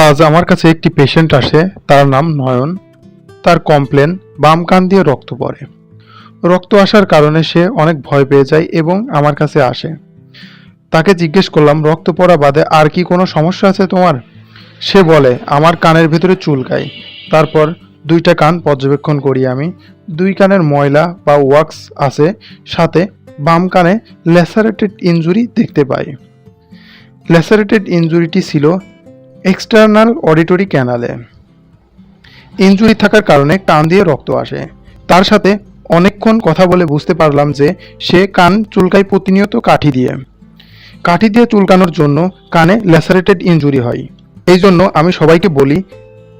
আজ আমার কাছে একটি পেশেন্ট আসে, তার নাম নয়ন। তার কমপ্লেন, বাম কান দিয়ে রক্ত পড়ে। রক্ত আসার কারণে সে অনেক ভয় পেয়ে যায় এবং আমার কাছে আসে। তাকে জিজ্ঞেস করলাম, রক্ত পড়া বাদে আর কি কোনো সমস্যা আছে তোমার? সে বলে, আমার কানের ভেতরে চুলকায়। তারপর দুইটা কান পর্যবেক্ষণ করি আমি। দুই কানের ময়লা বা ওয়াক্স আছে, সাথে বাম কানে ল্যাসারেটেড ইনজুরি দেখতে পাই। ল্যাসারেটেড ইনজুরিটি ছিল এক্সটার্নাল অডিটরি ক্যানালে। ইনজুরি থাকার কারণে কান দিয়ে রক্ত আসে। তার সাথে অনেকক্ষণ কথা বলে বুঝতে পারলাম যে সে কান চুলকায় প্রতিনিয়ত কাঠি দিয়ে। কাঠি দিয়ে চুলকানোর জন্য কানে ল্যাসারেটেড ইনজুরি হয়। এই জন্য আমি সবাইকে বলি,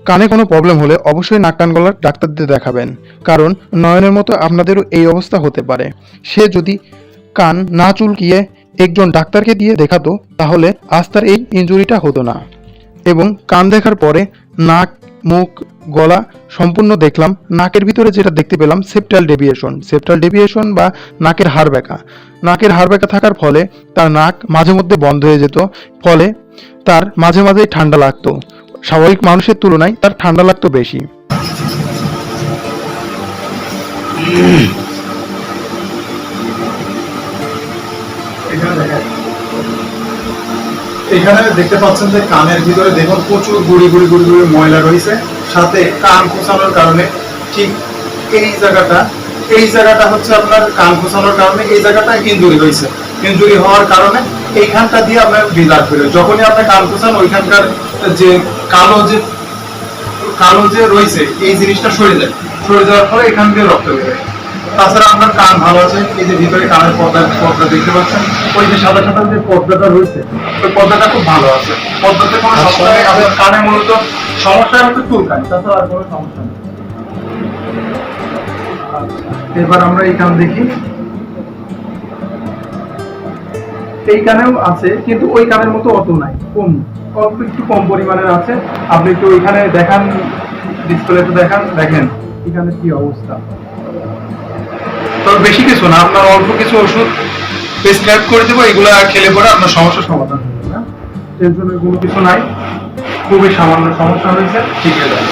কানে কোনো প্রবলেম হলে অবশ্যই নাক কান গলার ডাক্তারদের দেখাবেন, কারণ নয়নের মতো আপনাদেরও এই অবস্থা হতে পারে। সে যদি কান না চুলকিয়ে একজন ডাক্তারকে দিয়ে দেখাতো, তাহলে আজ তার এই ইনজুরিটা হতো না। এবং কান দেখার পরে নাক, মুখ, গলা সম্পূর্ণ দেখলাম। নাকের ভিতরে যেটা দেখতে পেলাম সেপ্টাল ডেভিয়েশন বা নাকের হাড় ব্যাকা। নাকের হাড় ব্যাকা থাকার ফলে তার নাক মাঝে মধ্যে বন্ধ হয়ে যেত, ফলে তার মাঝে মাঝেই ঠান্ডা লাগতো। স্বাভাবিক মানুষের তুলনায় তার ঠান্ডা লাগতো বেশি। এখানে দেখতে পাচ্ছেন যে কানের ভিতরে দেখুন প্রচুর গুড়ি গুড়ি গুড়ি গুড়ি ময়লা রয়েছে, সাথে কান খোঁচানোর কারণে ঠিক এই জায়গাটা হচ্ছে আপনার কান খোঁচানোর কারণে এই জায়গাটা ইনজুরি হয়েছে। ইনজুরি হওয়ার কারণে এইখানটা দিয়ে আপনার ব্লিড করে, যখনই আপনি কান খোঁচান ওইখানকার যে কালো যে রয়েছে এই জিনিসটা সরে যাওয়ার ফলে এখান দিয়ে রক্ত বেরোয়। তাছাড়া আপনার কান ভালো আছে, এই যে ভিতরে কানের পর্দা দেখতে পাচ্ছেন, ওই যে সাদা সাদা যে পর্দাটা রয়েছে ওই পর্দাটা খুব ভালো আছে। পর্দাতে কোনো সমস্যা নেই। আপনার কানে মূলত সমস্যা হচ্ছে চুলকানি, তাছাড়া আর কোনো সমস্যা নেই। এবার আমরা এই কান দেখি। এই কানেও আছে, কিন্তু ওই কানের মতো অত নাই, কম, অল্প একটু কম পরিমাণের আছে। আপনি একটু ওইখানে দেখান, ডিসপ্লেতে দেখেন এখানে কি অবস্থা। তবে বেশি কিছু না, আপনার অল্প কিছু ওষুধ প্রেসক্রাইব করে দেবো, এগুলা খেলে পরে আপনার সমস্যার সমাধান হবে না। এর জন্য কোনো কিছু নাই, খুবই সামান্য সমস্যা হয়েছে, ঠিক হয়ে যাবে।